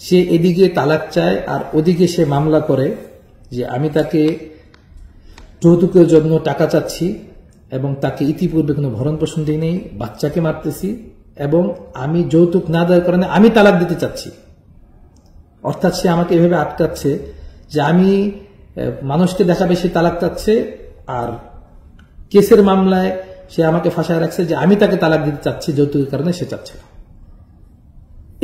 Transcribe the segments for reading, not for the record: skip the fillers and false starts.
সে এদিকে তালাক চায় আর ওদিকে সে মামলা করে যে আমি তাকে যৌতুকের জন্য টাকা চাচ্ছি এবং তাকে ইতিপূর্বে কোনো ভরণ পোষণ দিই নেই, বাচ্চাকে মারতেছি এবং আমি যৌতুক না দেওয়ার কারণে আমি তালাক দিতে চাচ্ছি। অর্থাৎ সে আমাকে এভাবে আটকাচ্ছে যে আমি মানুষকে দেখাবে সে তালাক চাচ্ছে, আর কেসের মামলায় সে আমাকে ফাঁসায় রাখছে যে আমি তাকে তালাক দিতে চাচ্ছি যৌতুকের কারণে সে চাচ্ছে না।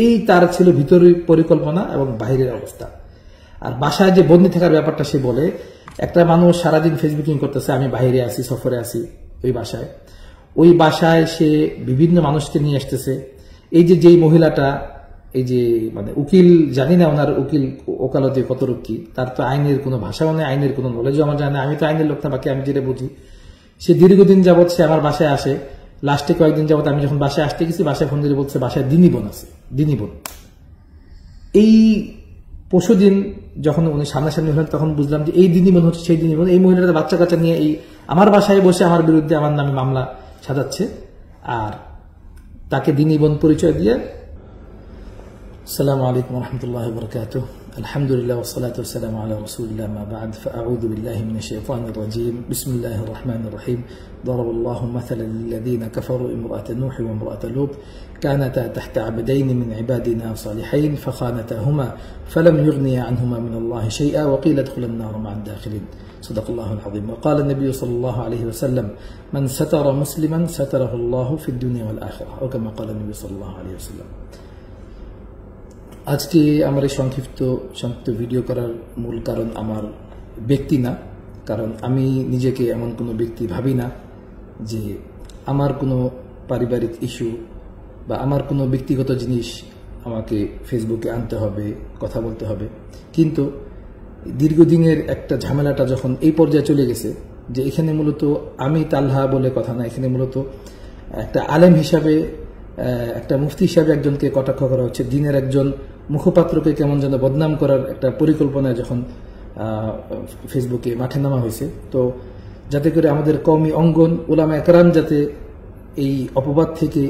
এই তার ছিল ভিতরের পরিকল্পনা এবং বাহিরের অবস্থা। আর বাসায় যে বন্দী থাকার ব্যাপারটা সে বলে, একটা মানুষ সারাদিন ফেসবুকিং করতেছে, আমি বাইরে আছি, সফরে আছি ওই বাসায় সে বিভিন্ন মানুষকে নিয়ে আসতেছে। এই যে যেই মহিলাটা, এই যে মানে উকিল, জানি না ওনার উকিল ওকালতি কত রক্ষী, তার তো আইনের কোনো ভাষাও নেই, আইনের কোনো নলেজও আমার জানে না। আমি তো আইনের লোক না, বাকি আমি যেটা বুঝি, সে দীর্ঘদিন যাবৎ সে আমার বাসায় আসে। লাস্টে কয়েকদিন যাবৎ আমি যখন বাসায় আসতে গেছি, বাসায় ফোন দিয়ে বলছে বাসায় দিনী বোন আছে, দিনী বোন। এই পরশুদিন যখন উনি সামনাসামনি হলেন তখন বুঝলাম যে এই দিনী বোন হচ্ছে সেই দিনী বোন। এই মহিলাটা বাচ্চা কাচ্চা নিয়ে এই আমার বাসায় বসে আমার বিরুদ্ধে আমার নামে মামলা সাজাচ্ছে, আর তাকে দিনী বোন পরিচয় দিয়ে। আসসালামু আলাইকুম ওয়া রাহমাতুল্লাহি ওয়া বারাকাতুহু। আলহামদুলিল্লাহ ওয়া সালাতু ওয়া সালামু আলা রাসূলিল্লাহ, মা বা'দ, ফাআউযু বিল্লাহি মিনাশ শাইতানির রাজীম। বিসমিল্লাহির রাহমানির রাহিম। ضربallahu مثلا للذين كفروا امرأة نوح وامرأة لوط كانتا تحت عبدين من عبادنا صالحين فخانتاهما فلم يغنيا عنهما من الله شيئا وقيل ادخلا النار مع الداخلين. صدق الله العظيم. وقال النبي صلى الله عليه وسلم من ستر مسلما ستره الله في الدنيا والآخرة أو كما قال النبي صلى الله عليه وسلم. আজকে আমার এই সংক্ষিপ্ত ভিডিও করার মূল কারণ আমার ব্যক্তি না, কারণ আমি নিজেকে এমন কোনো ব্যক্তি ভাবি না যে আমার কোনো পারিবারিক ইস্যু বা আমার কোনো ব্যক্তিগত জিনিস আমাকে ফেসবুকে আনতে হবে, কথা বলতে হবে। কিন্তু দীর্ঘদিনের একটা ঝামেলাটা যখন এই পর্যায়ে চলে গেছে যে এখানে মূলত আমি তাল্হা বলে কথা না, এখানে মূলত একটা আলেম হিসাবে, একটা মুফতি হিসাবে একজনকে কটাক্ষ করা হচ্ছে, দিনের একজন মুখপাত্রকে কেমন যেন বদনাম করার একটা পরিকল্পনায় যখন ফেসবুকে মাঠে নামা হয়েছে, তো যাতে করে আমাদের কওমি অঙ্গন উলামা একরাম যাতে এই অপবাদ থেকে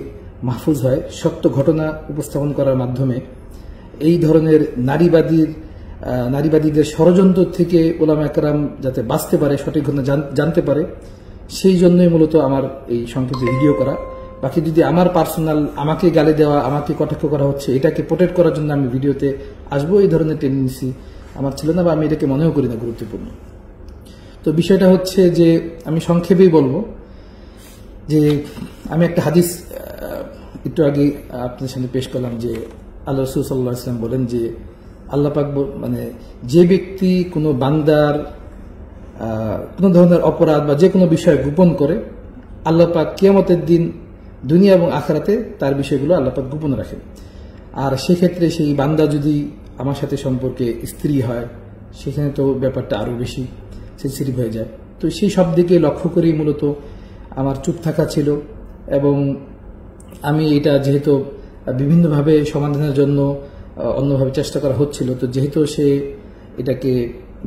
মাহফুজ হয়, সত্য ঘটনা উপস্থাপন করার মাধ্যমে এই ধরনের নারীবাদীদের ষড়যন্ত্র থেকে উলামা একরাম যাতে বাঁচতে পারে, সঠিক ঘটনা জানতে পারে, সেই জন্যই মূলত আমার এই সংক্ষিপ্ত ভিডিও করা। বাকি যদি আমার পার্সোনাল, আমাকে গালি দেওয়া, আমাকে কটাক্ষ করা হচ্ছে, এটাকে প্রোটেক্ট করার জন্য আমি ভিডিওতে আসবো, এই ধরনের টেন্ডেন্সি আমার ছিল না, বা আমি এটাকে মনেও করি না গুরুত্বপূর্ণ। তো বিষয়টা হচ্ছে যে আমি সংক্ষেপেই বলবো যে আমি একটা হাদিস একটু আগে আপনাদের সামনে পেশ করলাম যে আল্লাহ রাসূল সাল্লাল্লাহু আলাইহি ওয়াসাল্লাম বলেন যে আল্লাহ পাক মানে যে ব্যক্তি কোনো বান্দার কোনো ধরনের অপরাধ বা যে কোনো বিষয় গোপন করে, আল্লাহ পাক কিয়ামতের দিন দুনিয়া এবং আখিরাতে তার বিষয়গুলো আল্লাহ পাক গোপন রাখেন। আর সেক্ষেত্রে সেই বান্দা যদি আমার সাথে সম্পর্কে স্ত্রী হয়, সেখানে তো ব্যাপারটা আরো বেশি সেন্সিটিভ হয়ে যায়। তো সেই সব দিকে লক্ষ্য করেই মূলত আমার চুপ থাকা ছিল, এবং আমি এটা যেহেতু বিভিন্নভাবে সমাধানের জন্য অন্যভাবে চেষ্টা করা হচ্ছিল, তো যেহেতু সে এটাকে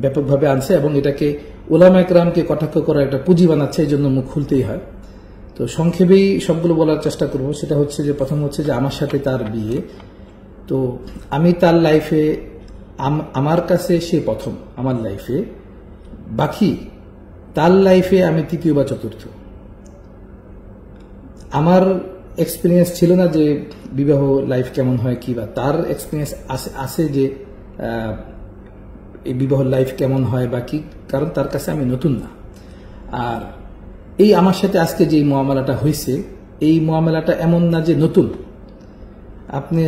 ব্যাপকভাবে আনছে এবং এটাকে উলামা একরামকে কটাক্ষ করার একটা পুঁজি বানাচ্ছে, এই জন্য মুখ খুলতেই হয়। তো সংক্ষেপেই সবগুলো বলার চেষ্টা করব। সেটা হচ্ছে যে প্রথম হচ্ছে যে আমার সাথে তার বিয়ে। তো আমি তার লাইফে, আমার কাছে সে প্রথম আমার লাইফে, বাকি তার লাইফে আমি তৃতীয় বা চতুর্থ। আমার এক্সপিরিয়েন্স ছিল না যে বিবাহ লাইফ কেমন হয় কি, বা তার এক্সপিরিয়েন্স আছে যে এই বিবাহ লাইফ কেমন হয় বা কি, কারণ তার কাছে আমি নতুন না। আর এই আমার সাথে আজকে যে মুআমালাটা হয়েছে, এই মুআমালাটা এমন না যে নতুন। আপনি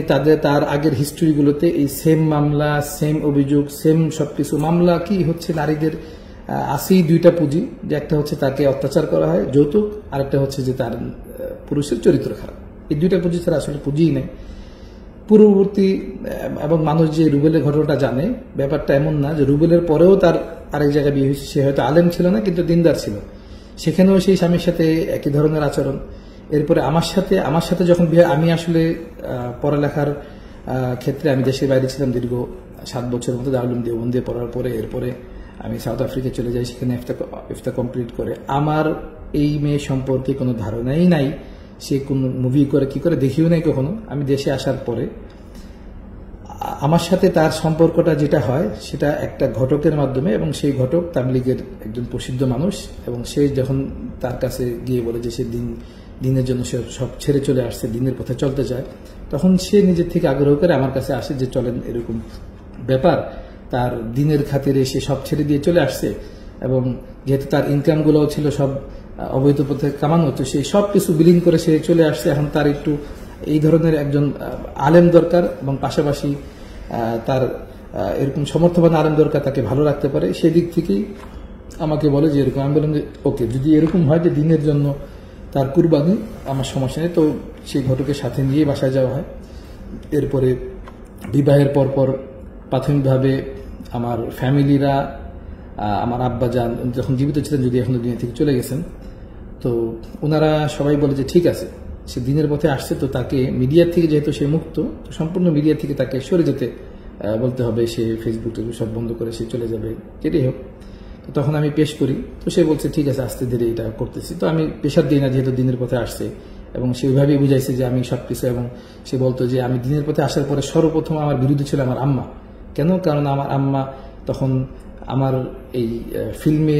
তার আগের হিস্ট্রিগুলোতে এই সেম মামলা, সেম অভিযোগ, সেম সবকিছু। মামলা কি হচ্ছে, নারীদের আসেই দুইটা পুঁজি, যে একটা হচ্ছে তাকে অত্যাচার করা হয়, যৌতুক, আর একটা হচ্ছে যে তার পুরুষের চরিত্র খারাপ। এই দুইটা পুঁজি ছাড়া আসলে পুঁজিই নেই। পূর্ববর্তী এবং মানুষ যে রুবেলের ঘটনাটা জানে, ব্যাপারটা এমন না যে রুবেলের পরেও তার আরেক জায়গায় বিয়ে হয়েছে, সে হয়তো আলেম ছিল না কিন্তু দিনদার ছিল, সেখানেও সেই স্বামীর সাথে একই ধরনের আচরণ। এরপরে আমার সাথে যখন বিয়ে, আমি আসলে পড়ালেখার ক্ষেত্রে আমি দেশের বাইরে ছিলাম দীর্ঘ 7 বছরের মতো, দারুল উলুম দেওবন্দে পড়ার পরে এরপরে আমি সাউথ আফ্রিকা চলে যাই, সেখানে ইফতা কমপ্লিট করে। আমার এই মেয়ে সম্পর্কে কোনো ধারণাই নাই, সে কোন মুভি করে কি করে দেখিও নাই কখনো। আমি দেশে আসার পরে আমার সাথে তার সম্পর্কটা যেটা হয় সেটা একটা ঘটকের মাধ্যমে, এবং সেই ঘটক তাবলীগের একজন প্রসিদ্ধ মানুষ, এবং সে যখন তার কাছে গিয়ে বলে যে সে দিনের জন্য সে সব ছেড়ে চলে আসছে, দিনের পথে চলতে চায়, তখন সে নিজের থেকে আগ্রহ করে আমার কাছে আসে যে চলেন, এরকম ব্যাপার, তার দিনের খাতিরে সে সব ছেড়ে দিয়ে চলে আসছে, এবং যেহেতু তার ইনকামগুলোও ছিল সব অবৈধ পথে কামানো, তো সেই সব কিছু বিলীন করে সে চলে আসছে। এখন তার একটু এই ধরনের একজন আলেম দরকার, এবং পাশাপাশি তার এরকম সমর্থবান আলেম দরকার, তাকে ভালো রাখতে পারে। সেদিক থেকেই আমাকে বলে যে এরকম। আমি বললাম যে ওকে, যদি এরকম হয় যে দিনের জন্য তার কুরবানি, আমার সমস্যা নেই। তো সেই ঘটকের সাথে নিয়ে বাসায় যাওয়া হয়। এরপরে বিবাহের পরপর প্রাথমিকভাবে আমার ফ্যামিলিরা, আমার আব্বা যান যখন জীবিত ছিলেন, যদি এখনো দুনিয়া থেকে চলে গেছেন, তো ওনারা সবাই বলে যে ঠিক আছে, সে দিনের পথে আসছে, তো তাকে মিডিয়া থেকে যেহেতু সে মুক্ত, তো সম্পূর্ণ মিডিয়া থেকে তাকে সরে যেতে বলতে হবে। সে ফেসবুক সব বন্ধ করে সে চলে যাবে, যেটাই হোক। তো তখন আমি পেশ করি, তো সে বলছে ঠিক আছে, আস্তে ধীরে এটা করতেছি। তো আমি প্রেশার দিই না, যেহেতু দিনের পথে আসছে, এবং সে ওইভাবেই বুঝাইছে যে আমি সবকিছু। এবং সে বলতো যে আমি দিনের পথে আসার পরে সর্বপ্রথম আমার বিরুদ্ধে ছিল আমার আম্মা। কেন? কারণ আমার আম্মা তখন আমার এই ফিল্মে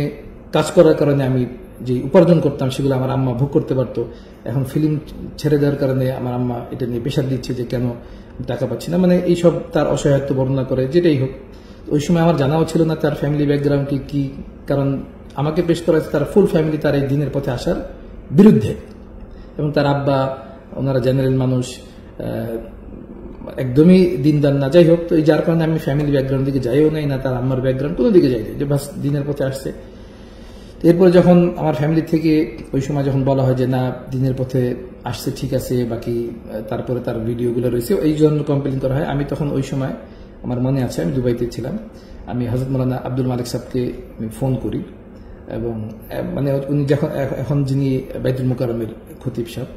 কাজ করার কারণে আমি যে উপার্জন করতাম সেগুলো আমার আম্মা ভোগ করতে পারতো। এখন ফিল্ম ছেড়ে দেওয়ার কারণে আমার আম্মা এটা নিয়ে প্রেশার দিচ্ছে যে কেন টাকা পাচ্ছি না, মানে এইসব তার অসহায়ত্ব বর্ণনা করে। যেটাই হোক, ওই সময় আমার জানাও ছিল না তার ফ্যামিলি ব্যাকগ্রাউন্ড কি, কারণ আমাকে পেশ করা হয়েছে তার ফুল ফ্যামিলি তার এই দিনের পথে আসার বিরুদ্ধে, এবং তার আব্বা ওনারা জেনারেল মানুষ, একদমই দিনদার না। যাই হোক, তো এই যার কারণে আমি ফ্যামিলি ব্যাকগ্রাউন্ড দিকে যাইও নাই, না তার আম্মার ব্যাকগ্রাউন্ড কোনো দিকে যাই, যে বাস দিনের পথে আসছে। এরপরে যখন আমার ফ্যামিলি থেকে ওই সময় যখন বলা হয় যে না, দিনের পথে আসছে ঠিক আছে, বাকি তারপরে তার ভিডিওগুলো রয়েছে, এই জন্য কমপ্লেন করা হয়। আমি তখন ওই সময় আমার মনে আছে আমি দুবাইতে ছিলাম, আমি হযরত মাওলানা আব্দুল মালিক সাহেবকে ফোন করি, এবং মানে উনি যখন এখন যিনি বাইতুল মুকাররমের খতিব সাহেব,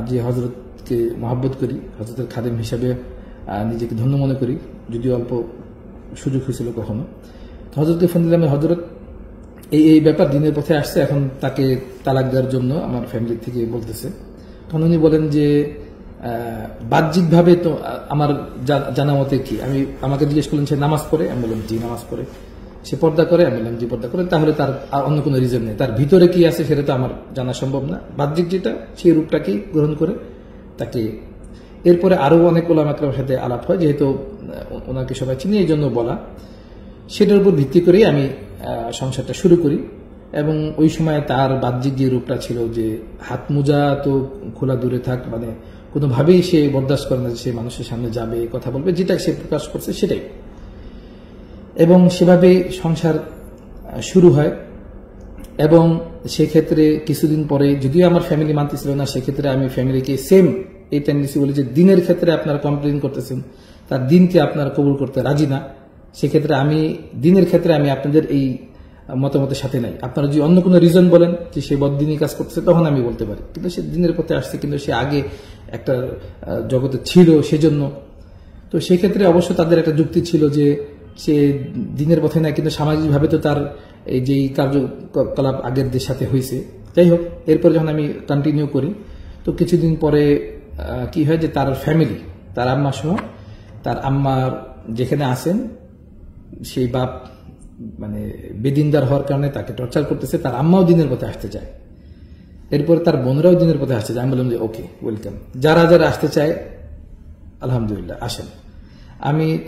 যে হযরতকে মহব্বত করি, হযরতের খাদেম হিসাবে নিজেকে ধন্য মনে করি, যদিও অল্প সুযোগ হয়েছিল কখনো। হযরতকে ফোন দিলাম, হযরত এই ব্যাপার দিনের পথে আসছে, এখন তাকে তালাক দেওয়ার জন্য আমার ফ্যামিলি থেকে বলতেছে। তখন উনি বলেন যে বাহ্যিকভাবে তো আমার জানা মতে কি, আমাকে জিজ্ঞেস করলেন সে নামাজ পড়ে, আমি বললাম জি নামাজ পড়ে। সে পর্দা করে, আমি বললাম জি পর্দা করে। তাহলে তার অন্য কোনো রিজন নেই, তার ভিতরে কি আছে সেটা তো আমার জানা সম্ভব না। বাহ্যিক যেটা, সেই রূপটাকেই গ্রহণ করে তাকে। এরপরে আরো অনেক ওলামা কেরামের সাথে আলাপ হয়, যেহেতু ওনাকে সবাই চিনি এই জন্য বলা, সেটার উপর ভিত্তি করেই আমি সংসারটা শুরু করি। এবং ওই সময় তার বাহ্যিক যে রূপটা ছিল, যে হাত মোজা তো খোলা দূরে থাক, মানে কোনোভাবেই সে বরদাস্ত করে না যে সে মানুষের সামনে যাবে, কথা বলবে, যেটা সে প্রকাশ করছে সেটাই। এবং সেভাবে সংসার শুরু হয়। এবং সেক্ষেত্রে কিছুদিন পরে, যদিও আমার ফ্যামিলি মানতেছিল না, সেক্ষেত্রে আমি ফ্যামিলিকে সেম এই টেন্ডেন্সি বলি যে দিনের ক্ষেত্রে আপনারা কমপ্লেন করতেছেন, তার দিনকে আপনারা কবুল করতে রাজি না, সেক্ষেত্রে আমি দিনের ক্ষেত্রে আমি আপনাদের এই মতামতের সাথে নাই। আপনারা যদি অন্য কোনো রিজন বলেন যে সে বদ্দিনী কাজ করতেছে, তখন আমি বলতে পারি, কিন্তু সে দিনের পথে আসছে, কিন্তু সে আগে একটা জগতে ছিল সেজন্য। তো সেক্ষেত্রে অবশ্য তাদের একটা যুক্তি ছিল যে সে দিনের পথে নাই, কিন্তু সামাজিকভাবে তো তার এই যে কার্যকলাপ আগেরদের সাথে হয়েছে। যাই হোক, এরপরে যখন আমি কন্টিনিউ করি, তো কিছুদিন পরে কি হয় যে তার ফ্যামিলি, তার আম্মা সহ, তার আম্মার যেখানে আসেন সেই বাপ মানে বেদিনদার হওয়ার কারণে তাকে টর্চার করতেছে, তার আম্মাও দিনের পথে আসতে চায়, এরপর তার বোনরাও দিনের পথে আসতে চায়। আমি বললাম যে ওকে, ওয়েলকাম, যারা যারা আসতে চায় আলহামদুলিল্লাহ আসেন।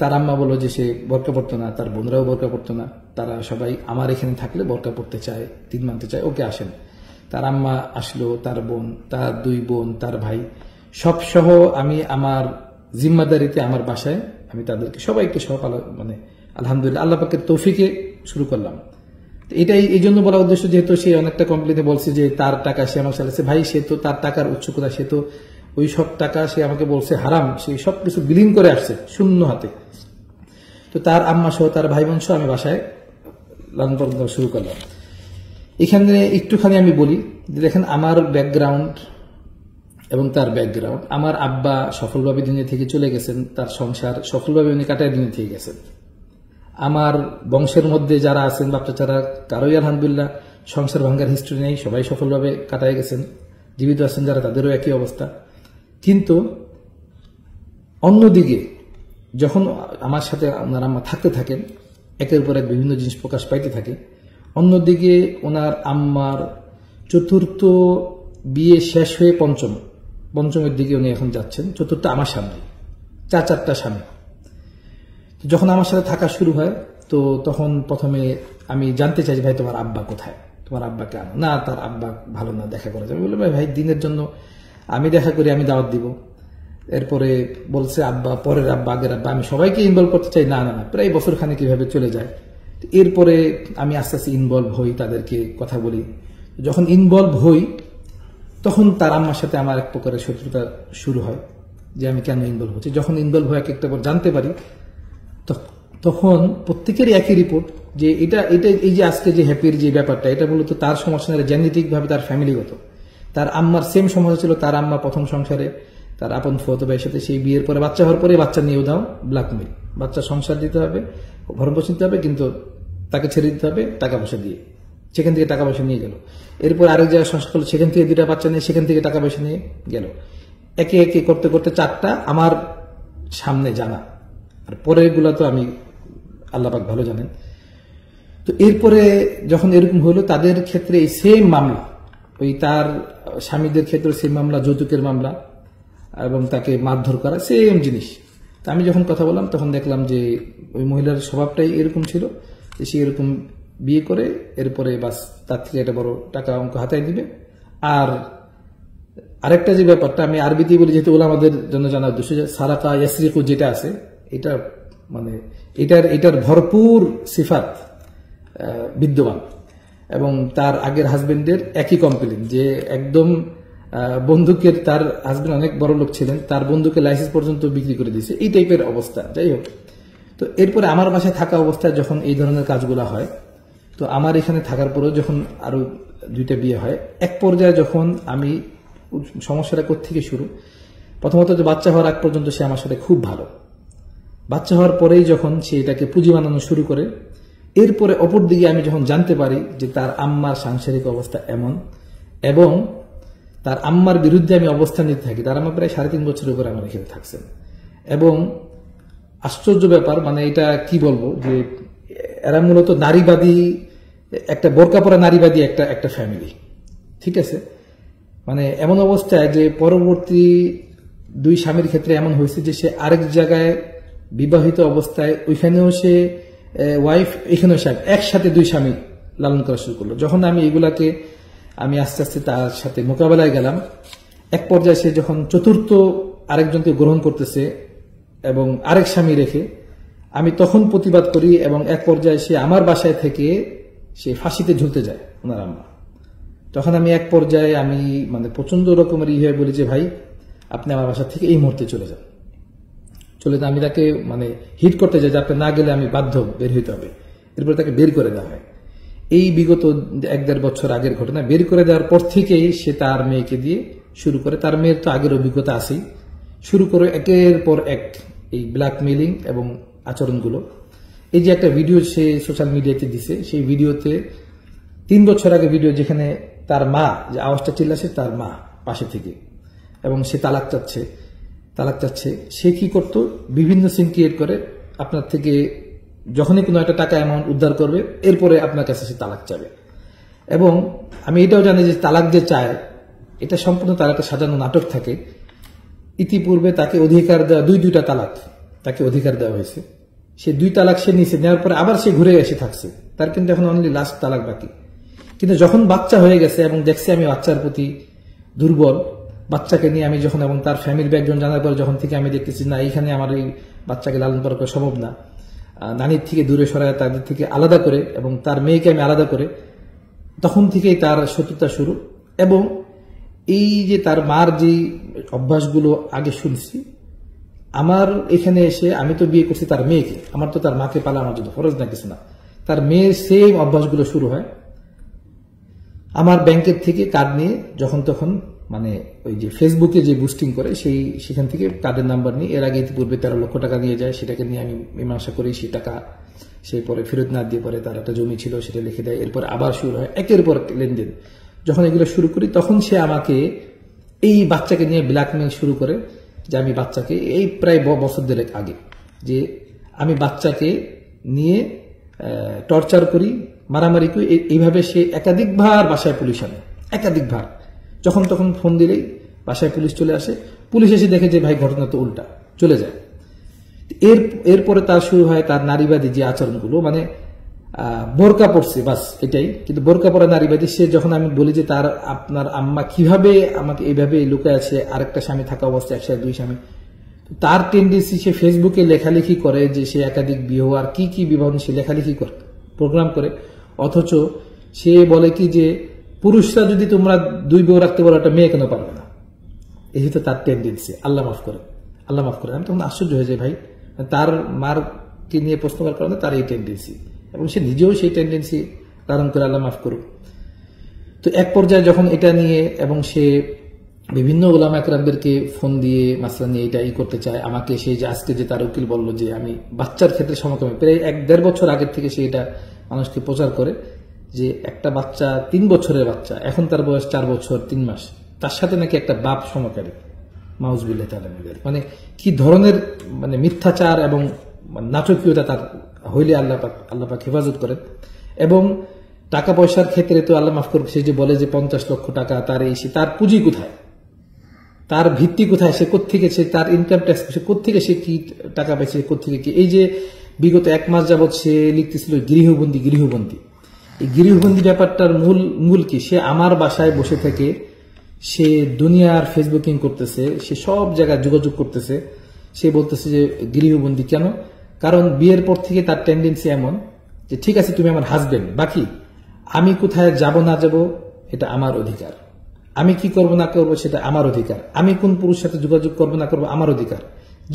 তার আম্মা বলল যে সে বোরকা পড়তো না, তার বোনরাও বোরকা পড়তো না, তারা সবাই আমার এখানে থাকলে বোরকা পড়তে চায়, দিন মানতে চায়, ওকে আসেন। তার আম্মা আসলো, তার বোন, তার দুই বোন, তার ভাই, সব সহ আমি আমার জিম্মাদারিতে আমার বাসায় আমি তাদেরকে সবাইকে মানে আলহামদুলিল্লাহ আল্লাহ পাকের তৌফিকে শুরু করলাম। এটাই এই জন্য বলা উদ্দেশ্য, যেহেতু সে অনেকটা কমপ্লেনে বলছে যে তার টাকা সে আমার চালাচ্ছে। ভাই, সে তো তার টাকার উৎস কোথায়? সে তো ওই সব টাকা সে আমাকে বলছে হারাম, সে সবকিছু বিলীন করে আসছে শূন্য হাতে। তো তার আম্মা সহ, তার ভাই বোন সহ আমি বাসায় লালন পালন শুরু করলাম। এখানে একটুখানি আমি বলি যে দেখেন আমার ব্যাকগ্রাউন্ড এবং তার ব্যাকগ্রাউন্ড। আমার আব্বা সফলভাবে দুনিয়া থেকে চলে গেছেন, তার সংসার সফলভাবে উনি কাটায় দুনিয়া থেকে গেছেন। আমার বংশের মধ্যে যারা আছেন, বাপ চাচারা, কারোই আলহামদুলিল্লাহ সংসার ভাঙ্গার হিস্ট্রি নেই, সবাই সফলভাবে কাটায় গেছেন। জীবিত আছেন যারা, তাদেরও একই অবস্থা। কিন্তু অন্যদিকে যখন আমার সাথে ওনার আম্মা থাকতে থাকেন, একের পর এক বিভিন্ন জিনিস প্রকাশ পাইতে থাকে। অন্যদিকে ওনার আম্মার চতুর্থ বিয়ে শেষ হয়ে পঞ্চমের দিকে উনি এখন যাচ্ছেন। চতুর্থ আমার সামনে, চারটা স্বামী। যখন আমার সাথে থাকা শুরু হয়, তো তখন প্রথমে আমি জানতে চাই, ভাই তোমার আব্বা কোথায়, তোমার আব্বাকে আনো না, তার আব্বা ভালো না, দেখা করা যাবে। বলে ভাই দিনের জন্য আমি দেখা করি, আমি দাওয়াত দিব। এরপরে বলছে আব্বা, পরের আব্বা, আগের আব্বা, আমি সবাইকে ইনভলভ করতে চাই। না, প্রায় বছর খানে কিভাবে চলে যায়। এরপরে আমি আস্তে আস্তে ইনভলভ হই, তাদেরকে কথা বলি। যখন ইনভলভ হই, তখন তার আম্মার সাথে আমার এক প্রকারের শত্রুতা শুরু হয়, যে আমি কেন ইনভলভ হচ্ছি। যখন ইনভলভ হয়ে একটা জানতে পারি, তখন প্রত্যেকেরই একই রিপোর্ট, যে এটা এই যে আজকে যে হ্যাপির যে ব্যাপারটা, এটা মূলত তার সমস্যা না, জেনেটিক ভাবে তার ফ্যামিলিগত। তার আম্মার সেম সমস্যা ছিল। তার আম্মা প্রথম সংসারে তার আপন ফুফাতো ভাইয়ের সাথে সেই বিয়ের পরে বাচ্চা হওয়ার পরে বাচ্চা নিয়েও দাও ব্ল্যাকমেল, বাচ্চা সংসার দিতে হবে, ভরণ পোষণ দিতে হবে, কিন্তু তাকে ছেড়ে দিতে হবে টাকা পয়সা দিয়ে। সেখান থেকে টাকা পয়সা নিয়ে গেল। এরপর আরেক জায়গায় সংসার করলো, সেখান থেকে 2টা বাচ্চা নিয়ে সেখান থেকে টাকা পয়সা নিয়ে গেল। একে একে করতে করতে 4টা আমার সামনে জানা, আর পরের গুলা তো আমি আল্লাহ পাক ভালো জানেন। তো এরপরে যখন এরকম হলো, তাদের ক্ষেত্রে এই সেম মামলা, ওই তার স্বামীদের ক্ষেত্রে সেম মামলা, যৌতুকের মামলা এবং তাকে মারধর করা, সেম জিনিস। তা আমি যখন কথা বললাম, তখন দেখলাম যে ওই মহিলার স্বভাবটাই এরকম ছিল, যে সে এরকম বিয়ে করে এরপরে বাস তার থেকে একটা বড় টাকা অঙ্ক হাতায় দিবে। আর আরেকটা যে ব্যাপারটা আমি আরবিতে বলি, যেহেতু ওলামাদের জন্য জানার উদ্দেশ্য, যে সারাকা ইয়াসরিকু যেটা আছে, এটা মানে এটার ভরপুর সিফাত বিদ্যমান। এবং তার আগের হাজবেন্ডের একই কমপ্লেন, যে একদম বন্দুকের, তার হাজবেন্ড অনেক বড় লোক ছিলেন, তার বন্দুকের লাইসেন্স পর্যন্ত বিক্রি করে দিয়েছে, এই টাইপের অবস্থা। যাই হোক, তো এরপরে আমার বাসায় থাকা অবস্থায় যখন এই ধরনের কাজগুলো হয়, তো আমার এখানে থাকার পরেও যখন আরো 2টা বিয়ে হয়, এক পর্যায়ে যখন আমি সমস্যাটা কোত্থেকে শুরু, প্রথমত যে বাচ্চা হওয়ার আগ পর্যন্ত সে আমার সাথে খুব ভালো, বাচ্চা হওয়ার পরেই যখন সে এটাকে পুঁজি বানানো শুরু করে, এরপরে অপর দিকে আমি যখন জানতে পারি যে তার আম্মার সাংসারিক অবস্থা এমন, এবং তার আম্মার বিরুদ্ধে আমি অবস্থান নিতে থাকি। তার আম্মা প্রায় 3.5 বছরের উপরে আমার এখানে থাকছেন। এবং আশ্চর্য ব্যাপার, মানে এটা কি বলবো, যে এরা মূলত নারীবাদী, একটা বোরকা পরা নারীবাদী একটা ফ্যামিলি, ঠিক আছে। মানে এমন অবস্থায় যে পরবর্তী 2 স্বামীর ক্ষেত্রে এমন হয়েছে যে সে আরেক জায়গায় বিবাহিত অবস্থায়, ওইখানেও সে ওয়াইফ, এখানেও সে একসাথে 2 স্বামী লালন করা শুরু করলো। যখন আমি এগুলাকে আমি আস্তে আস্তে তার সাথে মোকাবেলায় গেলাম, এক পর্যায়ে সে যখন চতুর্থ আরেকজনকে গ্রহণ করতেছে এবং আরেক স্বামী রেখে, আমি তখন প্রতিবাদ করি, এবং এক পর্যায়ে সে আমার বাসায় থেকে সে ফাঁসিতে ঝুলতে যায় ওনার আম্মা। তখন আমি এক পর্যায়ে আমি মানে প্রচন্ড রকমের হয়ে বলি যে ভাই, আপনি আমার বাসা থেকে এই মুহূর্তে চলে যান। আমি তাকে মানে হিট করতে যাই যে আপনি না গেলে আমি বাধ্য, বের হইতে হবে। এরপরে তাকে বের করে দেওয়া হয়। এই বিগত 1-1.5 বছর আগের ঘটনা। বের করে দেওয়ার পর থেকেই সে তার মেয়েকে দিয়ে শুরু করে, তার মেয়ের তো আগের অভিজ্ঞতা আছেই, শুরু করে একের পর এক এই ব্ল্যাকমেইলিং এবং আচরণগুলো। এই যে একটা ভিডিও সে সোশ্যাল মিডিয়াতে দিছে, সেই ভিডিওতে 3 বছর আগে ভিডিও, যেখানে তার মা, যে আওয়াজটা চিল্লাছে, তার মা পাশে থেকে, এবং সে তালাক চাচ্ছে। সে কি করতো, বিভিন্ন সিন ক্রিয়েট করে আপনার থেকে যখনই কোনো একটা টাকা অ্যামাউন্ট উদ্ধার করবে, এরপরে আপনার কাছে সে তালাক চাবে। এবং আমি এটাও জানি যে তালাক যে চায়, এটা সম্পূর্ণ তার একটা সাজানো নাটক থাকে। ইতিপূর্বে তাকে অধিকার দেওয়া 2টা তালাক তাকে অধিকার দেওয়া হয়েছে। সে 2 তালাক সে নিচে নেওয়ার পরে আবার সে ঘুরে এসে থাকছে, তার কিন্তু এখন অনলি লাস্ট তালাক বাকি। কিন্তু যখন বাচ্চা হয়ে গেছে এবং দেখছি আমি বাচ্চার প্রতি দুর্বল, বাচ্চাকে নিয়ে আমি যখন, এবং তার ফ্যামিলির ব্যাকগ্রাউন্ড জানার পরে যখন থেকে আমি দেখতেছি না, এইখানে আমার এই বাচ্চাকে লালন পালন করা সম্ভব না, নানির থেকে দূরে সরায়, তাদের থেকে আলাদা করে, এবং তার মেয়েকে আমি আলাদা করে, তখন থেকেই তার শত্রুতা শুরু। এবং এই যে তার মার যে অভ্যাসগুলো আগে শুনছি, আমার এখানে এসে আমি তো বিয়ে করছি তার মেয়েকে, আমার তো তার মাকে পালা আমার জন্য ফরজ না, কিছু না। তার মেয়ের সেম অভ্যাসগুলো শুরু হয়। আমার ব্যাংকের থেকে কার্ড নিয়ে যখন তখন, মানে ওই যে ফেসবুকে যে বুস্টিং করে, সেখান থেকে কার্ডের নাম্বার নিয়ে, এর আগে ইতিপূর্বে 13 লক্ষ টাকা নিয়ে যায়, সেটাকে নিয়ে আমি মীমাংসা করি। সেই টাকা সে পরে ফেরত না দিয়ে, পরে তার একটা জমি ছিল সেটা লিখে দেয়। এরপর আবার শুরু হয় একের পর লেনদেন। যখন এগুলো শুরু করি, তখন সে আমাকে এই বাচ্চাকে নিয়ে ব্ল্যাকমেইল শুরু করে, যে আমি বাচ্চাকে, এই প্রায় বছর 2.5 আগে, যে আমি বাচ্চাকে নিয়ে টর্চার করি, মারামারি করি। এইভাবে সে একাধিকবার বাসায় পুলিশ আনে, একাধিকবার। যখন তখন ফোন দিলেই বাসায় পুলিশ চলে আসে। পুলিশ এসে দেখে যে ভাই ঘটনা তো উল্টা, চলে যায়। এরপরে তার শুরু হয় তার নারীবাদী যে আচরণগুলো, মানে বোরকা পড়ছে বাস এটাই, কিন্তু বোরকা পরা নারীবাদী। সে যখন আমি বলি যে তার আপনার আম্মা কিভাবে আমাকে এইভাবে লুকায় আছে, আরেকটা স্বামী থাকা অবস্থায়, একসাথে 2 স্বামী, তার টেন্ডেন্সি সে ফেসবুকে লেখালেখি করে যে সে একাধিক বিবাহ আর কি কি বিবাহ সে লেখালেখি করে, প্রোগ্রাম করে। অথচ সে বলে কি যে পুরুষরা যদি তোমরা 2 বিবাহ রাখতে পারো, একটা মেয়ে কেন পারবে না? এই হচ্ছে তার টেন্ডেন্সি। আল্লাহ মাফ করে, আল্লাহ মাফ করে। আমি তখন আশ্চর্য হয়ে যাই, ভাই তার মারকে নিয়ে প্রশ্ন করার কারণে তার এই টেন্ডেন্সি, এবং সে নিজেও সেই টেন্ডেন্সি ধারণ করে, আল্লাহ মাফ করুক। তো এক পর্যায়ে যখন এটা নিয়ে, এবং সে বিভিন্ন ওলামা একরামদেরকে ফোন দিয়ে মাসলা নিয়ে এটা করতে চায়, আমাকে সেই যে আজকে যে তার উকিল বলল যে আমি বাচ্চার ক্ষেত্রে সমকামী, প্রায় 1-1.5 বছর আগের থেকে সে এটা মানুষকে প্রচার করে যে একটা বাচ্চা, 3 বছরের বাচ্চা, এখন তার বয়স 4 বছর 3 মাস, তার সাথে নাকি একটা বাপ সমকারী। মাউজুবিল্লাহ তাআলা। কি ধরনের মানে মিথ্যাচার এবং নাটকীয়তা তার হইলে আল্লাহ পাক হেফাজত করেন। এবং টাকা পয়সার ক্ষেত্রে তো আল্লাহ মাফ করবে, সে যে বলে যে 50 লক্ষ টাকা তার তার পুঁজি কোথায়, তার ভিত্তি কোথায়, সে কোত্থেকে, সে তার ইনকাম ট্যাক্স, সে কোত্থেকে, সে কি টাকা পাইছে, কোত্থেকে কি। এই যে বিগত 1 মাস যাবৎ সে লিখতেছিল গৃহবন্দী, এই গৃহবন্দী ব্যাপারটার মূল কি? সে আমার বাসায় বসে থেকে সে দুনিয়ার ফেসবুকিং করতেছে, সে সব জায়গায় যোগাযোগ করতেছে। সে বলতেছে যে গৃহবন্দী কেন? কারণ বিয়ের পর থেকে তার টেন্ডেন্সি এমন যে ঠিক আছে তুমি আমার হাজবেন্ড, বাকি আমি কোথায় যাব না যাব এটা আমার অধিকার, আমি কি করব না করব সেটা আমার অধিকার, আমি কোন পুরুষের সাথে যোগাযোগ করব না করব আমার অধিকার।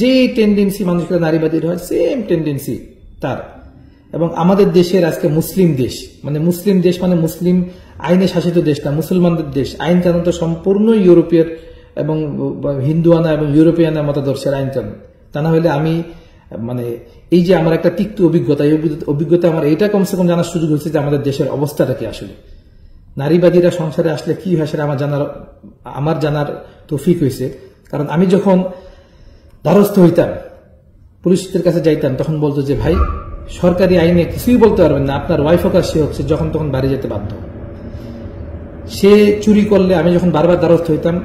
যে টেন্ডেন্সি মানুষের নারীবাদীর হয়, সেম টেন্ডেন্সি তার। এবং আমাদের দেশের আজকে মুসলিম দেশ মানে মুসলিম আইনে শাসিত দেশ না, মুসলমানদের দেশ। আইন কানুন তো সম্পূর্ণ ইউরোপীয় এবং হিন্দুয়ানা এবং ইউরোপিয়ানা মতাদর্শের আইন কানুন। তা না হলে আমি মানে এই যে আমার একটা তিক্ত অভিজ্ঞতা, এই অভিজ্ঞতা আমার এটা কমসে কম জানার সুযোগ হচ্ছে যে আমাদের দেশের অবস্থাটা কি আসলে। নারীবাদীরা সংসারে আসলে কি হয় সেটা আমার জানার তৌফিক হয়েছে। কারণ আমি যখন দ্বারস্থ হইতাম, পুলিশের কাছে যাইতাম, তখন বলতো যে ভাই সরকারি আইনে কিছুই বলতে পারবেন না, আপনার ওয়াইফ হোক আর সে হচ্ছে যখন তখন বাড়ি যেতে বাধ্য। সে চুরি করলে, আমি যখন বারবার দ্বারস্থ হইতাম,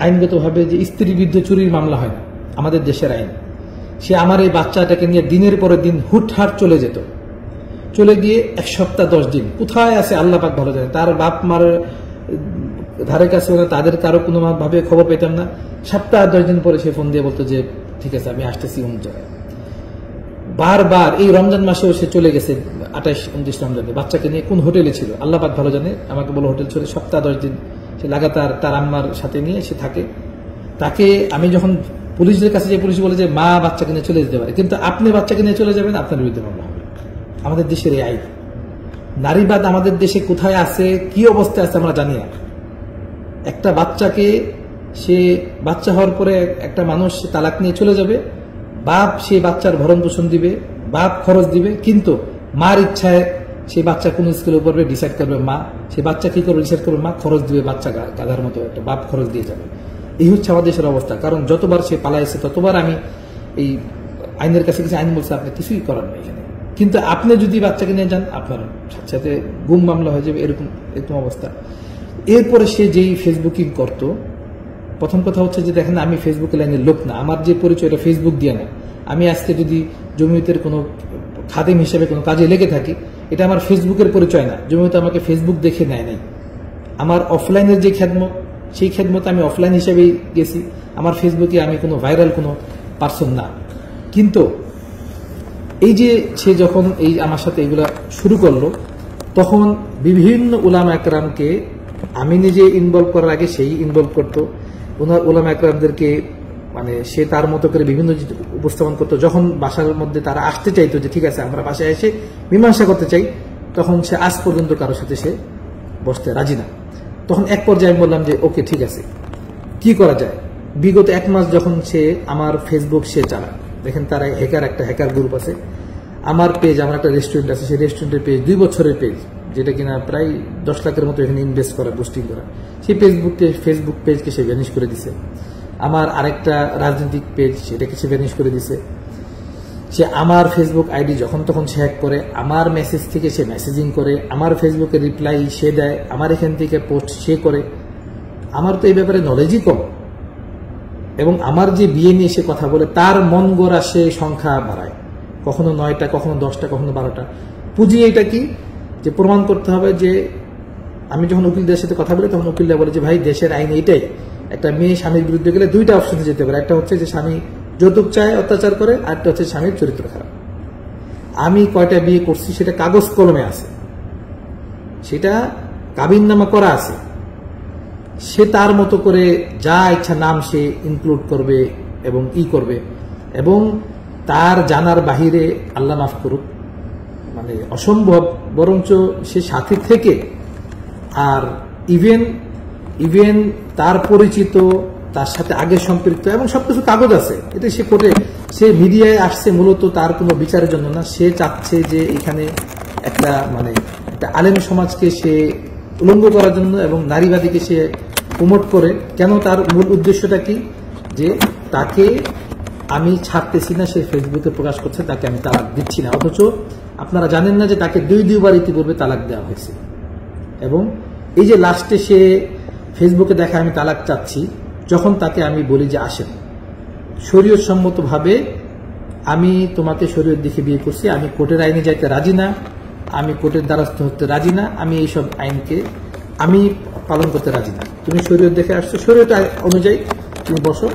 আইনগতভাবে যে স্ত্রীর বিরুদ্ধে চুরির মামলা হয় না আমাদের দেশের আইন। সে আমার এই বাচ্চাটাকে নিয়ে দিনের পরে দিন হুটহাট চলে যেত, চলে গিয়ে 1 সপ্তাহ 10 দিন কোথায় আছে আল্লাহ পাক ভালো জানে। তার বাপ মার ধারে কাছে তাদের কারো কোনো ভাবে খবর পেতাম না। সপ্তাহ 10 দিন পরে সে ফোন দিয়ে বলতো যে ঠিক আছে আমি আসতেছি অমুক জায়গায়। বারবার এই রমজান মাসেও সে চলে গেছে 28-29 রমজানে, বাচ্চাকে নিয়ে কোন হোটেলে ছিল আল্লাহ পাক ভালো জানে, আমাকে বলো হোটেল ছিল। সপ্তাহ 10 দিন সে লাগাতার তার আম্মার সাথে নিয়ে সে থাকে। তাকে আমি যখন পুলিশের কাছে যে পুলিশ বলে যে মা বাচ্চাকে নিয়ে চলে যেতে পারে, কিন্তু আপনি বাচ্চাকে নিয়ে চলে যাবেন, আপনার বিরুদ্ধে মামলা হবে। আমাদের দেশের এই আইন। নারীবাদ আমাদের দেশে কোথায় আছে, কি অবস্থায় আছে আমরা জানি না। একটা বাচ্চাকে, সে বাচ্চা হওয়ার পরে একটা মানুষ তালাক নিয়ে চলে যাবে, বাপ সেই বাচ্চার ভরণ পোষণ দিবে, বাপ খরচ দিবে, কিন্তু মার ইচ্ছায় সেই বাচ্চা কোন স্কুলে পড়বে ডিসাইড করবে মা, সেই বাচ্চা কি করবে ডিসাইড করবে মা, খরচ দিবে, বাচ্চা গাধার মতো একটা বাপ খরচ দিয়ে যাবে। এই হচ্ছে আমাদের দেশের অবস্থা। কারণ যতবার সে পালাইছে ততবার আমি এই আইনের কাছে কিছু আইন বলছে আপনি কিছুই করার নেই এখানে। কিন্তু আপনি যদি বাচ্চাকে নিয়ে যান আপনার সাথে গুম মামলা হয়ে যাবে, এরকম অবস্থা। এরপরে সে যেই ফেসবুকিং করত, প্রথম কথা হচ্ছে যে দেখেন আমি ফেসবুক লাইনের লোক না, আমার যে পরিচয় এটা ফেসবুক দিয়ে না। আমি আজকে যদি জমিয়তের কোনো খাদেম হিসেবে কোনো কাজে লেগে থাকি, এটা আমার ফেসবুকের পরিচয় না। জমিয়ত আমাকে ফেসবুক দেখে নেয় নাই। আমার অফলাইনের যে খেদমত, সেই খেদমত আমি অফলাইন হিসেবেই গেছি। আমার ফেসবুকে আমি কোনো ভাইরাল কোনো পার্সন না। কিন্তু এই যে সে যখন এই আমার সাথে এগুলা শুরু করলো, তখন বিভিন্ন উলামা একরামকে আমি নিজে ইনভলভ করার আগে সেই ইনভলভ করতো। ওনার উলামা একরামদেরকে মানে সে তার মতো করে বিভিন্ন উপস্থাপন করতো। যখন বাসার মধ্যে তারা আসতে চাইতো যে ঠিক আছে আমরা বাসায় এসে মীমাংসা করতে চাই, তখন সে আজ পর্যন্ত কারোর সাথে সে বসতে রাজি না। তখন এক পর্যায়ে আমি বললাম যে ওকে ঠিক আছে, কি করা যায়। বিগত 1 মাস যখন সে আমার ফেসবুক সে চালায়, দেখেন তার একটা হ্যাকার গ্রুপ আছে, আমার পেজ, আমার একটা রেস্টুরেন্ট আছে, সেই রেস্টুরেন্টের পেজ 2 বছরের পেজ, যেটা কিনা প্রায় 10 লাখের মতো এখানে ইনভেস্ট করা, পোস্টিং করা, সেই ফেসবুক পেজকে সে ভ্যানিশ করে দিছে। আমার আরেকটা রাজনৈতিক পেজ, সেটাকে সে ভ্যানিশ করে দিছে। সে আমার ফেসবুক আইডি যখন তখন সে হ্যাক করে, আমার মেসেজ থেকে সে মেসেজিং করে, আমার ফেসবুকে রিপ্লাই সে দেয়, আমার এখান থেকে পোস্ট সে করে। আমার তো এই ব্যাপারে নলেজই কম, এবং আমার যে বিয়ে নিয়ে সে কথা বলে তার মন গড়া সে সংখ্যা বাড়ায়, কখনো 9টা, কখনো 10টা, কখনো 12টা। পুঁজি এটা কি, যে প্রমাণ করতে হবে যে আমি যখন উকিলদের সাথে কথা বলি তখন উকিলরা বলে যে ভাই দেশের আইন এইটাই, একটা মেয়ে স্বামীর বিরুদ্ধে গেলে দুইটা অপশনে যেতে পারে, একটা হচ্ছে যে স্বামী যৌতুক চায়, অত্যাচার করে, আরেকটা হচ্ছে স্বামীর চরিত্র খারাপ। আমি কয়টা বিয়ে করছি সেটা কাগজ কলমে আছে, সেটা কাবিননামা করা আছে। সে তার মতো করে যা ইচ্ছা নাম সে ইনক্লুড করবে এবং করবে, এবং তার জানার বাহিরে আল্লাহ মাফ করুক মানে অসম্ভব, বরঞ্চ সে সাথে থেকে আর ইভেন তার পরিচিত, তার সাথে আগে সম্পৃক্ত, এবং সবকিছু কাগজ আছে। এটা সে কোর্টে, সে মিডিয়ায় আসছে মূলত তার কোনো বিচারের জন্য না, সে চাচ্ছে যে এখানে একটা একটা আলেম সমাজকে সে উলঙ্গ করার জন্য এবং নারীবাদীকে সে প্রমোট করে। কেন, তার মূল উদ্দেশ্যটা কি, যে তাকে আমি ছাড়তেছি না, সে ফেসবুকে প্রকাশ করছে তাকে আমি তালাক দিচ্ছি না, অথচ আপনারা জানেন না যে তাকে দুইবার ইতিপূর্বে তালাক দেওয়া হয়েছে। এবং এই যে লাস্টে সে ফেসবুকে দেখা আমি তালাক চাচ্ছি, যখন তাকে আমি বলি যে আসেন শরীয়ত সম্মতভাবে আমি তোমাকে শরীয়ত দেখে বিয়ে করছি, আমি কোর্টের আইনে যাইতে রাজি না, আমি কোর্টের দ্বারস্থ হতে রাজি না, আমি এইসব আইনকে আমি পালন করতে রাজি না, তুমি শরীয়ত দেখে আসছো, শরীয়ত অনুযায়ী তুমি বসো,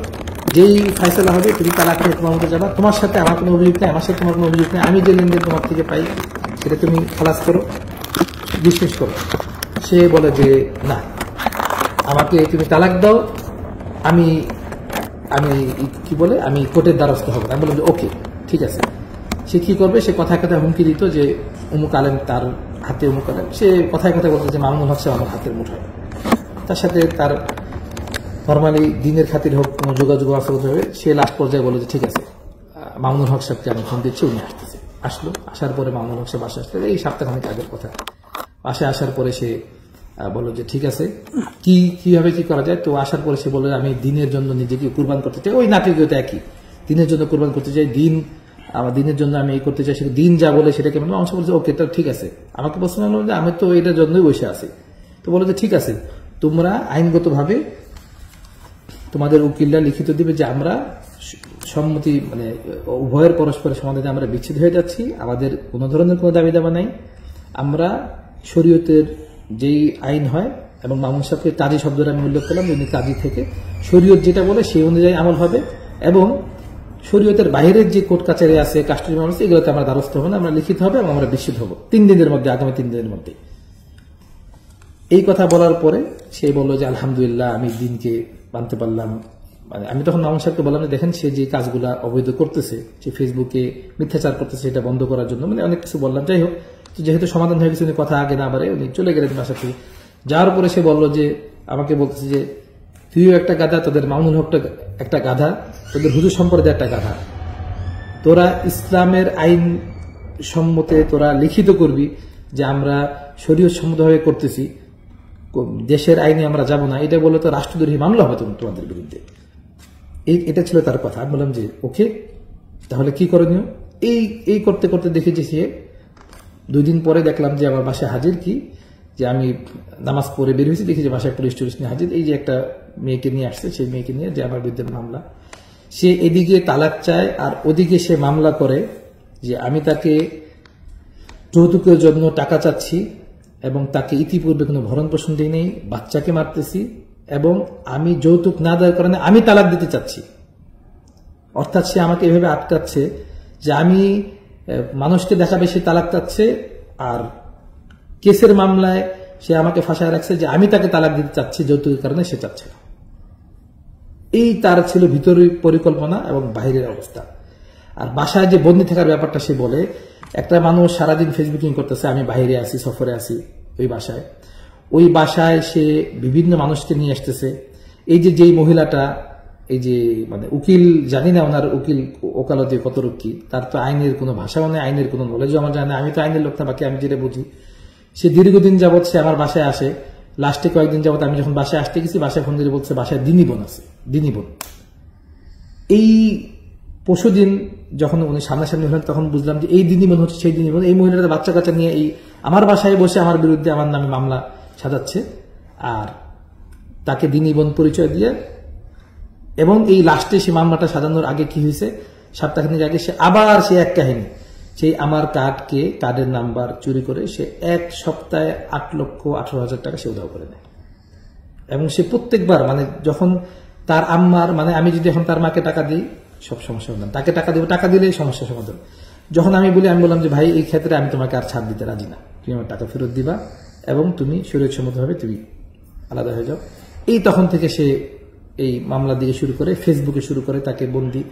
যেই ফয়সালা হবে তুমি তালাক নিয়ে তোমার মতো যাবা, তোমার সাথে আমার কোনো অভিযোগ নেই, আমার সাথে তোমার কোনো অভিযোগ নেই, আমি যে লেনদেন তোমার থেকে পাই সেটা তুমি খালাস করো, বিশ্বাস করো। সে বলে যে না, আমাকে তুমি তালাক দাও, আমি আমি কি বলে আমি কোর্টের দ্বারস্থ হবো। আমি বললাম যে ওকে ঠিক আছে। সে কি করবে, সে কথায় কথায় হুমকি দিত যে অমুক আলেম তার হাতে, অমুক আলেম, সে কথায় কথায় বলতো যে মামুনুল হক সাহেব আমার হাতের মুঠোয়। তার সাথে তার নর্মালি দিনের খাতির হোক কোনো যোগাযোগ আছে হবে। সে লাস্ট পর্যায়ে বলে যে ঠিক আছে, মামুনুল হক সাহেবকে আমি ফোন দিচ্ছি, উনি আসতেছে। আসলো, আসার পরে মামুনুল হক সাহেব বাসা আসলে এই সপ্তাহখানেক আগের কথা। বাসায় আসার পরে সে বললো যে ঠিক আছে কিভাবে কি করা যায়। তো আসার পরে সে বললো আমি দিনের জন্য নিজেকে কুরবান করতে চাই, ওই নাটকীয়তা একই, দিনের জন্য কুরবান করতে চাই, আমার দিনের জন্য আমি এই করতে চাই, সেটা দিন যা বলে সেটাকে মানুষ বলছে ওকে তা ঠিক আছে। আমাকে প্রশ্ন হলো যে আমি তো এটার জন্যই বসে আছি। তো বলো যে ঠিক আছে, তোমরা আইনগতভাবে তোমাদের উকিলরা লিখিত দিবে যে আমরা সম্মতি উভয়ের পরস্পরের সমাধানে আমরা বিচ্ছেদ হয়ে যাচ্ছি, আমাদের কোনো ধরনের কোনো দাবি দাবা নাই, আমরা শরীয়তের যেই আইন হয়, এবং মামুন সাহেবকে কাজী শব্দটা আমি উল্লেখ করলাম, উনি কাজী থেকে শরীয়ত যেটা বলে সেই অনুযায়ী আমল হবে, এবং শরীয়তের বাইরের যে কোর্ট কাছারি আছে, কাস্টডি মামলা আছে, এগুলোতে আমরা দ্বারস্থ হবো না, আমরা লিখিত হবে এবং আমরা বিচ্ছেদ হবো 3 দিনের মধ্যে, আগামী 3 দিনের মধ্যে। এই কথা বলার পরে সে বললো যে আলহামদুলিল্লাহ আমি দিনকে মানতে পারলাম। আমি তখন মামুন সাহেবকে বললাম যে দেখেন সে যে কাজগুলা অবৈধ করতেছে, সে ফেসবুকে মিথ্যাচার করতেছে, এটা বন্ধ করার জন্য অনেক কিছু বললাম। যাই হোক, তো যেহেতু সমাধান হয়ে গেছে উনি কথা আগে না বাড়ে উনি চলে গেলেন বাসা থেকে। যাওয়ার পরে সে বললো যে আমাকে বলতেছে যে তুইও একটা গাধা, তোদের মামুনুল হকটা একটা গাধা, তোদের হুজুর সম্প্রদায় একটা গাধা, তোরা ইসলামের আইন সম্মতে তোরা লিখিত করবি যে আমরা শরীয়ত সম্মতভাবে করতেছি, দেশের আইনে আমরা যাব না, এটা বলে তো রাষ্ট্রদ্রোহী মামলা হবে তোমাদের বিরুদ্ধে। এটা ছিল তার কথা। আমি বললাম যে ওকে, তাহলে কি করণীয়। এই করতে করতে দেখেছি সে 2 দিন পরে দেখলাম যে আমার বাসায় হাজির, কি যে আমি নামাজ পড়ে বের হয়েছি, দেখি যে বাসায় পুলিশ টুলিশ নিয়ে হাজির, এই যে একটা মেয়েকে নিয়ে আসছে, সেই মেয়েকে নিয়ে যে আমার বিরুদ্ধে মামলা। সে এদিকে তালাক চায় আর ওদিকে সে মামলা করে যে আমি তাকে যৌতুকের জন্য টাকা চাচ্ছি এবং তাকে ইতিপূর্বে কোনো ভরণ পোষণ দিই নেই, বাচ্চাকে মারতেছি, এবং আমি যৌতুক না দেওয়ার কারণে আমি তালাক দিতে চাচ্ছি। অর্থাৎ সে আমাকে এভাবে আটকাচ্ছে যে আমি মানুষকে দেখাবে সে তালাক চাচ্ছে, আর কেসের মামলায় সে আমাকে ফাঁসায় রাখছে যে আমি তাকে তালাক দিতে চাচ্ছি যৌতুকের কারণে সে চাচ্ছে না। এই তার ছিল ভিতরের পরিকল্পনা এবং বাহিরের অবস্থা। আর বাসায় যে বন্দী থাকার ব্যাপারটা সে বলে, একটা মানুষ সারাদিন ফেসবুকিং করতেছে, আমি বাইরে আছি, সফরে আছি, ওই বাসায় সে বিভিন্ন মানুষকে নিয়ে আসতেছে। এই যে যেই মহিলাটা, এই যে উকিল, জানি না ওনার উকিল ওকালতি কত রক্ষী, তার তো আইনের কোনো ভাষাও নেই, আইনের কোনো নলেজও আমার জানে না, আমি তো আইনের লোক না, বাকি আমি যেটা বুঝি। সে দীর্ঘদিন যাবৎ সে আমার বাসায় আসে, লাস্টে কয়েকদিন যাবৎ আমি যখন বাসায় আসতে গেছি, বাসায় ফোন দিয়ে বলছে বাসায় দিনী বোন আছে, দিনী বোন। এই পরশুদিন যখন উনি সামনাসামনি হলেন তখন বুঝলাম যে এই দিনই মনে হচ্ছে সেই দিনই এই মহিলাটা বাচ্চা কাচ্চা নিয়ে এই আমার বাসায় বসে আমার বিরুদ্ধে আমার নামে মামলা সাজাচ্ছে, আর তাকে দিনই বোন পরিচয় দিয়ে, এবং এই লাস্টে সে মামলাটা সাজানোর আগে কি হয়েছে, সপ্তাহখানেক আগে সে আবার সে এক কাহিনী, সেই আমার কার্ডের নাম্বার চুরি করে সে 1 সপ্তাহে 8,18,000 টাকা সে উধাও করে নেয়। এবং সে প্রত্যেকবার মানে যখন তার আম্মার মানে আমি যদি এখন তার মাকে টাকা দিই সব সমস্যা সমাধান, তাকে টাকা দিব, টাকা দিলেই সমস্যা সমাধান। যখন আমি বললাম যে ভাই এই ক্ষেত্রে আমি তোমাকে আর ছাড় দিতে রাজি না, তুমি আমার টাকা ফেরত দিবা এবং তুমি শরীয়তসম্মতভাবে তুমি আলাদা হয়ে যাও। এই তখন থেকে সে এই মামলা দিয়ে শুরু করে, ফেসবুকে শুরু করে তাকে বন্দি,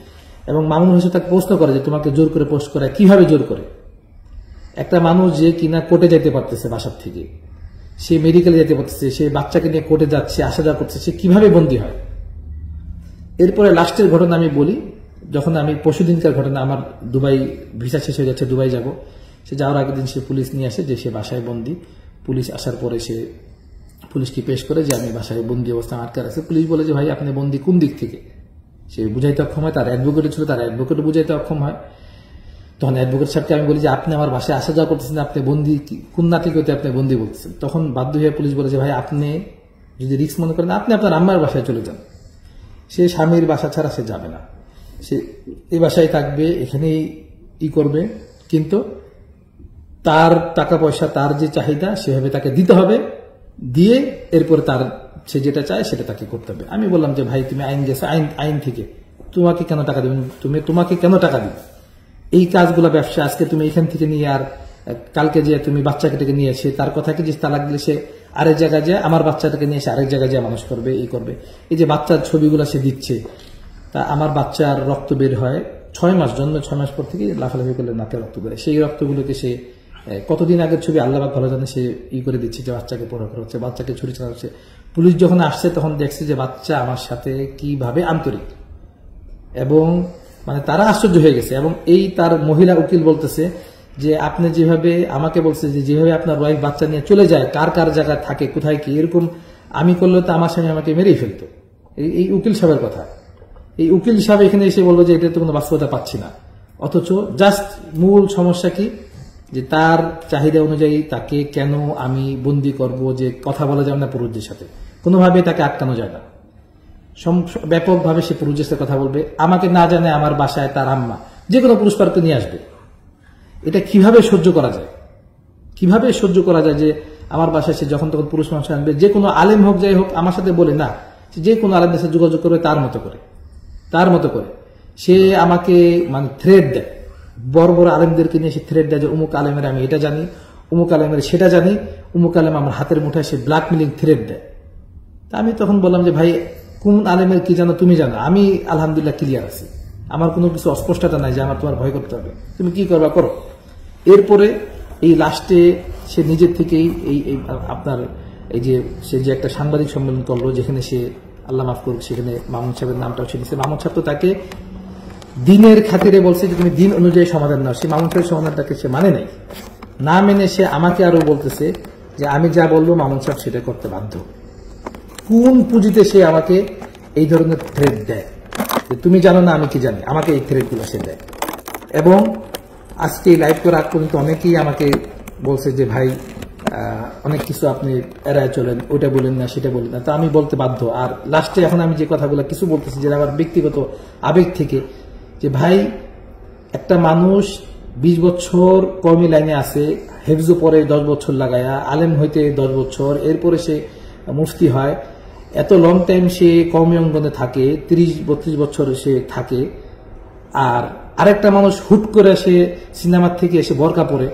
এবং মামুন হোসেন তাকে প্রশ্ন করে যে তোমাকে জোর করে পোস্ট করে, কিভাবে জোর করে? একটা মানুষ যে কিনা কোর্টে যেতে পারতেছে বাসার থেকে, সে মেডিকেলে যেতে পারতেছে, সে বাচ্চাকে নিয়ে কোর্টে যাচ্ছে, আসা যাওয়া করতেছে, সে কিভাবে বন্দী হয়? এরপরে লাস্টের ঘটনা আমি বলি, যখন আমি পরশুদিনকার ঘটনা, আমার দুবাই ভিসা শেষ হয়ে যাচ্ছে, দুবাই যাব, সে যাওয়ার আগের দিন সে পুলিশ নিয়ে আসে যে সে বাসায় বন্দী। পুলিশ আসার পরে সে পুলিশকে পেশ করে যে আমি বাসায় বন্দী অবস্থা আটকে আছে। পুলিশ বলে যে ভাই আপনি বন্দী কোন দিক থেকে? সে বুঝাইতে অক্ষম হয়, তার অ্যাডভোকেট ছিল, তার অ্যাডভোকেটও বুঝাইতে অক্ষম হয়। তখন অ্যাডভোকেট সাহেবকে আমি বলি যে আপনি আমার বাসায় আসা যাওয়া করতেছেন, আপনি বন্দী কোন নাতিকতে আপনি বন্দী বলতেছেন? তখন বাধ্য হয়ে পুলিশ বলে যে ভাই আপনি যদি রিস্ক মনে করেন আপনি আপনার আম্মার বাসায় চলে যান। সে স্বামীর বাসা ছাড়া সে যাবে না, সে এই বাসায় থাকবে, এখানেই করবে, কিন্তু তার টাকা পয়সা, তার যে চাহিদা সেভাবে তাকে দিতে হবে, দিয়ে এরপরে তার সে যেটা চায় সেটা তাকে করতে হবে। আমি বললাম যে ভাই তুমি আইন গেছো, আইন থেকে তোমাকে কেন টাকা দেবেন, তোমাকে কেন টাকা দিবে? এই কাজগুলো ব্যবসা, আজকে তুমি এখান থেকে নিয়ে আর কালকে যে তুমি বাচ্চাকে নিয়ে এসে তার কথা কি যে তালাক দিলে সে আরেক জায়গায় যায়, আমার বাচ্চাটাকে নিয়ে এসে আরেক জায়গায় যায় মানুষ করবে, এই করবে। এই যে বাচ্চার ছবিগুলো সে দিচ্ছে, তা আমার বাচ্চার রক্ত বের হয় 6 মাস, জন্মের 6 মাস পর থেকে লাফালাফি করলে নাকে রক্ত বের হয়। সেই রক্তগুলোকে সে কতদিন আগের ছবি আল্লাহ ভালো জানে, সে করে দিচ্ছে যে বাচ্চাকে পড়া করা হচ্ছে, বাচ্চাকে ছুরি চালা হচ্ছে। পুলিশ যখন আসছে তখন দেখছে যে বাচ্চা আমার সাথে কিভাবে আন্তরিক, এবং মানে তারা আশ্চর্য হয়ে গেছে। এবং এই তার মহিলা উকিল বলতেছে যে আপনি যেভাবে আমাকে বলছে যে যেভাবে আপনার ওয়াইফ বাচ্চা নিয়ে চলে যায়, কার কার জায়গায় থাকে, কোথায় কি, এরকম আমি করলে তো আমার স্বামী আমাকে মেরেই ফেলতো। এই উকিল সাহেবের কথা। এই উকিল সাহেব এখানে এসে বলবো যে এটা তো কোনো বাস্তবতা পাচ্ছি না, অথচ জাস্ট মূল সমস্যা কি, যে তার চাহিদা অনুযায়ী তাকে কেন আমি বন্দি করব, যে কথা বলা যাবে না পুরুষদের সাথে, কোনোভাবে তাকে আটকানো যায় না, ব্যাপকভাবে সে পুরুষদের সাথে কথা বলবে, আমাকে না জানে আমার বাসায় তার আম্মা যে কোনো পুরুষ পারকে নিয়ে আসবে। এটা কিভাবে সহ্য করা যায়? কিভাবে সহ্য করা যায় যে আমার বাসায় সে যখন তখন পুরুষ মানুষ আনবে, যে কোনো আলেম হোক যাই হোক, আমার সাথে বলে না, যে কোনো আলেমদের সাথে যোগাযোগ করবে তার মতো করে সে আমাকে মানে থ্রেড দেয়, বড় বড় আলেমদেরকে নিয়ে সে থ্রেড দেয় যে অমুক আলেমের আমি এটা জানি, অমুক আলেমের সেটা জানি, অমুক আলেম আমার হাতের মুঠায়, সে ব্ল্যাকমেলিং থ্রেড দেয়। তা আমি তখন বললাম যে ভাই কোন আলেমের কি জানো তুমি জানো, আমি আলহামদুলিল্লাহ ক্লিয়ার আছি, আমার কোনো কিছু অস্পষ্টতা নাই যে আমার তোমার ভয় করতে হবে, তুমি কি করবা করো। এরপরে এই লাস্টে সে নিজের থেকেই এই আপনার এই যে সে যে একটা সাংবাদিক সম্মেলন করলো, যেখানে সে আল্লাহ মাফ করুক সেখানে মামুন সাহেবের নামটাও ছিনিয়েছে। মামুন সাহেব তো তাকে দিনের খাতিরে বলছে যে তুমি দিন অনুযায়ী সমাধান নাও, সে মামুন সাহেবের সমাধানটাকে সে মানে নাই, না মেনে সে আমাকে আরো বলতেছে যে আমি যা বলবো মামুন সাহেব সেটা করতে বাধ্য। কোন পুঁজিতে সে আমাকে এই ধরনের থ্রেড দেয় যে তুমি জানো না আমি কি জানি, আমাকে এই থ্রেডগুলো সে দেয়। এবং আজকে লাইভ করার আগ পর্যন্ত অনেকেই আমাকে বলছে যে ভাই অনেক কিছু আপনি এড়ায় চলেন, ওইটা বলেন না সেটা বলেন না, তো আমি বলতে বাধ্য। আর লাস্টে এখন আমি যে কথাগুলো কিছু বলতেছি যেটা আমার ব্যক্তিগত আবেগ থেকে, যে ভাই একটা মানুষ 20 বছর কওমি লাইনে আছে, হেফজু পরে 10 বছর লাগায়া, আলেম হইতে 10 বছর, এরপরে সে মুফতি হয়, এত লং টাইম সে কওমি অঙ্গনে থাকে, 30-32 বছর সে থাকে। আর আরেকটা মানুষ হুট করে সে সিনেমার থেকে এসে বোরকা পরে,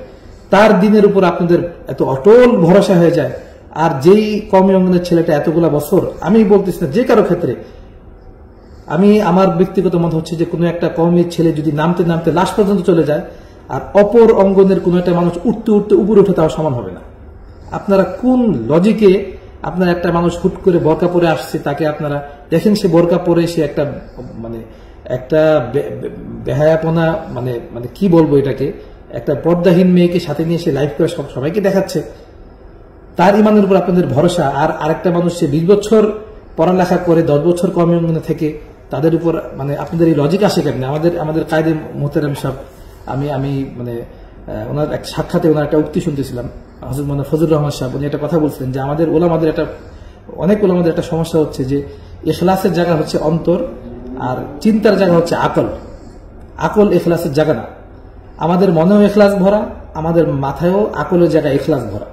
তার দিনের উপর আপনাদের এত অটল ভরসা হয়ে যায়। আর যেই কওমি অঙ্গনের ছেলেটা এতগুলা বছর, আমি বলতেছি না যে কারো ক্ষেত্রে, আমি আমার ব্যক্তিগত মত হচ্ছে যে কোনো একটা কওমির ছেলে যদি নামতে নামতে লাশ পর্যন্ত চলে যায়, আর অপর অঙ্গনের কোনো একটা মানুষ উঠতে উঠতে উপরে উঠে তাও সমান হবে না। আপনারা কোন লজিকে আপনার একটা মানুষ হুট করে বোরকা পরে আসছে, তাকে আপনারা দেখেন সে বোরকা পরে সে একটা মানে একটা বেহায়াপনা, মানে মানে কি বলবো এটাকে, একটা পর্দাহীন মেয়েকে সাথে নিয়ে সে লাইভ করে সবাইকে দেখাচ্ছে, তার ইমানের উপর আপনাদের ভরসা। আর আরেকটা মানুষ সে 20 বছর পড়ালেখা করে 10 বছর কওমি অঙ্গনে থেকে তাদের উপর মানে আপনাদের এই লজিক আসে কেন? আমাদের কায়েদে মোহতারাম সাহেব, আমি মানে ওনার এক সাক্ষাতে ওনার একটা উক্তি শুনতেছিলাম, হযরত মাওলানা ফজলুর রহমান সাহেব, উনি একটা কথা বলছিলেন যে আমাদের ওলামাদের অনেক ওলামাদের একটা সমস্যা হচ্ছে যে ইখলাসের জায়গা হচ্ছে অন্তর আর চিন্তার জায়গা হচ্ছে আকল ইখলাসের জায়গা না। আমাদের মনেও ইখলাস ভরা, আমাদের মাথায়ও আকলের জায়গায় ইখলাস ভরা।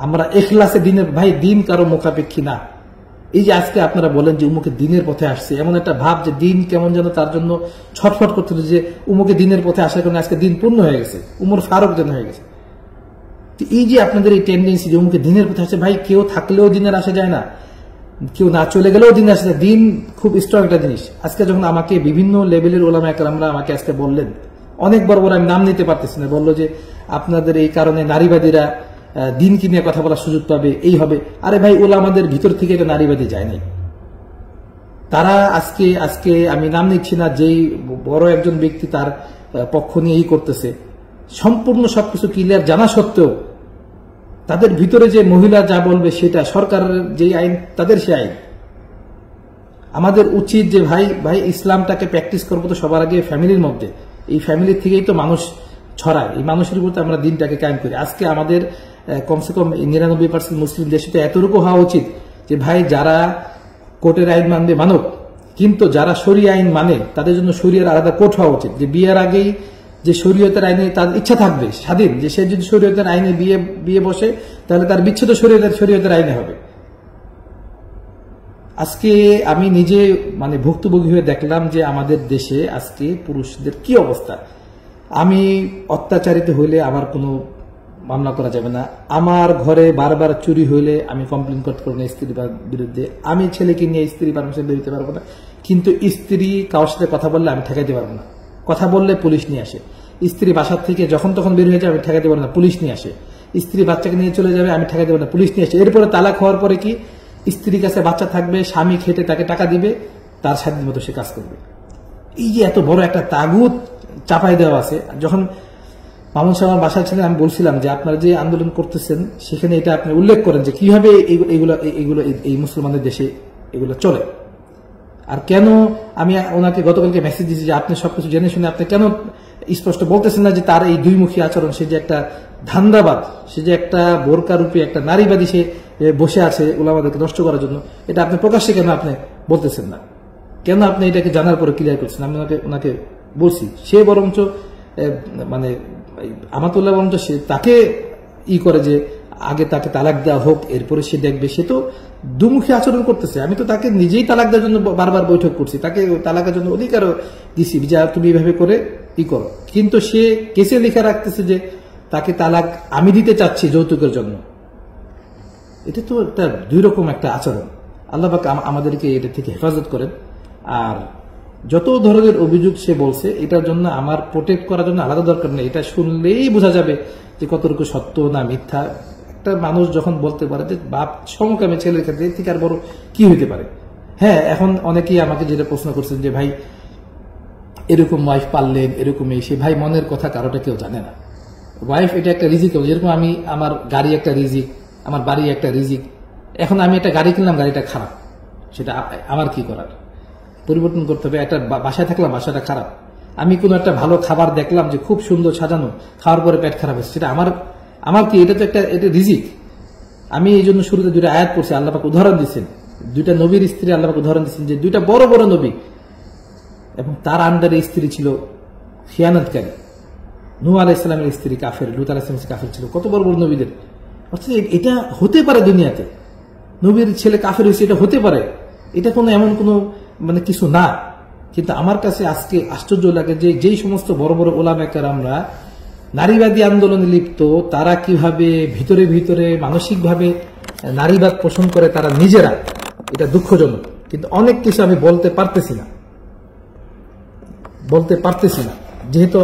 আমরা ইখলাসে দিনের ভাই, দিন কারো মুখাপেক্ষী না। এই যে আজকে আপনারা বলেন যে উমুকে দিনের পথে আসছে, এমন একটা ভাব যে দিন কেমন যেন তার জন্য ছটফট করতে যে উমুকে দিনের পথে আসার কারণে আজকে দিন পূর্ণ হয়ে গেছে, উমর ফারুক যেন হয়ে গেছে। এই যে আপনাদের এই টেন্ডেন্সি যে উমুকে দিনের পথে আসছে, ভাই কেউ থাকলেও দিনের আসা যায় না, কেউ না চলে গেলেও দিনে আসে। দিন খুব স্ট্রং একটা জিনিস। আজকে যখন আমাকে বিভিন্ন লেভেলের ওলামা একরামরা আমাকে আজকে বললেন, অনেক বড় বড়, আমি নাম নিতে পারতেছি না, বললো যে আপনাদের এই কারণে নারীবাদীরা দিনকে নিয়ে কথা বলার সুযোগ পাবে, এই হবে। আরে ভাই, ওলামাদের ভিতর থেকে এটা নারীবাদী যায় নাই। তারা আজকে আমি নাম নিচ্ছি না, যেই বড় একজন ব্যক্তি তার পক্ষ নিয়ে এই করতেছে, সম্পূর্ণ সবকিছু ক্লিয়ার জানা সত্ত্বেও তাদের ভিতরে যে মহিলা যা বলবে সেটা সরকারের যে আইন, তাদের সে আইন। আমাদের উচিত যে ভাই ইসলামটাকে প্র্যাকটিস করবো তো সবার আগে ফ্যামিলির মধ্যে। এই ফ্যামিলির থেকেই তো মানুষ ছড়ায়, এই মানুষের উপর আমরা দিনটাকে কায়েম করি। আজকে আমাদের কমসে কম 99% মুসলিম দেশে তো এতটুকু হওয়া উচিত যে ভাই যারা কোর্টের আইন মানবে মানব, কিন্তু যারা শরিয়া আইন মানে তাদের জন্য শরিয়ার আলাদা কোর্ট হওয়া উচিত। যে বিয়ের আগেই যে শরীয়তের আইনে তার ইচ্ছা থাকবে স্বাধীন, যে সে যদি শরীয়তের আইনে বিয়ে বসে তাহলে তার বিচ্ছেদ শরীয়তের আইনে হবে। আজকে আমি নিজে মানে ভুক্তভোগী হয়ে দেখলাম যে আমাদের দেশে আজকে পুরুষদের কি অবস্থা। আমি অত্যাচারিত হইলে আমার কোনো মামলা করা যাবে না, আমার ঘরে বারবার চুরি হইলে আমি কমপ্লেন করতে পারবো না স্ত্রীর বিরুদ্ধে, আমি ছেলেকে নিয়ে স্ত্রী পারমিশন বেরোতে পারবো না, কিন্তু স্ত্রী কারোর সাথে কথা বললে আমি ঠেকাইতে পারবো না। কথা বললে পুলিশ নিয়ে আসে। স্ত্রী বাসার থেকে যখন তখন বের হয়ে যাবে, আমি ঠেকাইতে পারবো না, পুলিশ নিয়ে আসে। স্ত্রী বাচ্চাকে নিয়ে চলে যাবে, আমি ঠেকাইতে পারবো না, পুলিশ নিয়ে আসে। এরপরে তালাক হওয়ার পরে কি স্ত্রীর কাছে বাচ্চা থাকবে, স্বামী খেটে তাকে টাকা দিবে, তার স্বাধীন মতো সে কাজ করবে। এই যে এত বড় একটা তাগুত চাপাই দেওয়া আছে। যখন মামুন সাহেব আমার বাসায় ছিলেন, আমি বলছিলাম যে আপনারা যে আন্দোলন করতেছেন সেখানে এটা আপনি উল্লেখ করেন যে কিভাবে এইগুলো এই মুসলমানদের দেশে এগুলো চলে। আর কেন আমি ওনাকে গতকালকে মেসেজ দিয়েছি যে আপনি সবকিছু জেনে শুনে আপনি কেন স্পষ্ট বলতেছেন না যে তার এই দুইমুখী আচরণ, সে যে একটা ধান্দাবাদ, সে যে একটা বোরকা রূপে একটা নারীবাদী, সে বসে আছে ওলামাদেরকে নষ্ট করার জন্য, এটা আপনি প্রকাশ্যে কেন আপনি বলতেছেন না? কেন আপনি এটাকে জানার পরে ক্লিয়ার করছেন? আমি ওনাকে বলছি, সে বরঞ্চ মানে আমাতুল্লাহ বরঞ্চ সে তাকে করে যে আগে তাকে তালাক দেওয়া হোক, এরপরে সে দেখবে। সে তো দুমুখী আচরণ করতেছে। আমি তো তাকে নিজেই তালাক দেওয়ার জন্য বারবার বৈঠক করছি, তাকে তালাকের জন্য অধিকারও দিছি, যা তুমি এইভাবে করে করো, কিন্তু সে কেসে লেখা রাখতেছে যে তাকে তালাক আমি দিতে চাচ্ছি যৌতুকের জন্য। এটা তো একটা দুই রকম একটা আচরণ। আল্লাহ পাক আমাদেরকে এটা থেকে হেফাজত করেন। আর যত ধরনের অভিযোগ সে বলছে, এটার জন্য আমার প্রোটেক্ট করার জন্য আলাদা দরকার নেই। এটা শুনলেই বোঝা যাবে যে কতটুকু সত্য না মিথ্যা। একটা মানুষ যখন বলতে পারে যে বাপ সমকামী ছেলের ক্ষেত্রে থেকে আর বড় কি হইতে পারে। হ্যাঁ, এখন অনেকেই আমাকে যেটা প্রশ্ন করছেন যে ভাই এরকম ওয়াইফ পারলেন, এরকম সে ভাই মনের কথা কারোটা কেউ জানে না। ওয়াইফ এটা একটা রিজিক, যেরকম আমি আমার গাড়ি একটা রিজিক, আমার বাড়ি একটা রিজিক। এখন আমি একটা গাড়ি কিনলাম, গাড়িটা খারাপ, সেটা আমার কি করার? পরিবর্তন করতে হবে। একটা বাসায় থাকলাম, বাসাটা খারাপ। আমি কোনো একটা ভালো খাবার দেখলাম যে খুব সুন্দর সাজানো, খাওয়ার পরে পেট খারাপ হচ্ছে, সেটা আমার কি? এটা তো এটা রিজিক। আমি এই জন্য শুরুতে দুইটা আয়াত পড়ছি, আল্লাহ পাক উদাহরণ দিচ্ছেন, দুইটা নবীর স্ত্রী আল্লাহ পাক উদাহরণ দিচ্ছেন যে দুইটা বড় বড় নবী এবং তার আন্ডারে স্ত্রী ছিল খিয়ানতকারী। নূহ আলাইহিস সালামের স্ত্রী কাফের, লূত আলাইহিস সালামের কাফের ছিল। কত বড় বড় নবীদের। অর্থাৎ এটা হতে পারে দুনিয়াতে, নবীর ছেলে কাফের হয়েছে, এটা হতে পারে। এটা কোনো এমন কোনো মানে কিছু না। কিন্তু আমার কাছে আজকে আশ্চর্য লাগে যে যেই সমস্ত বড় বড় ওলামা কেরামরা নারীবাদী আন্দোলনে লিপ্ত, তারা কিভাবে ভিতরে ভিতরে মানসিকভাবে নারীবাদ পোষণ করে তারা নিজেরা। এটা দুঃখজনক। কিন্তু অনেক কিছু আমি বলতে পারতেছি না, যেহেতু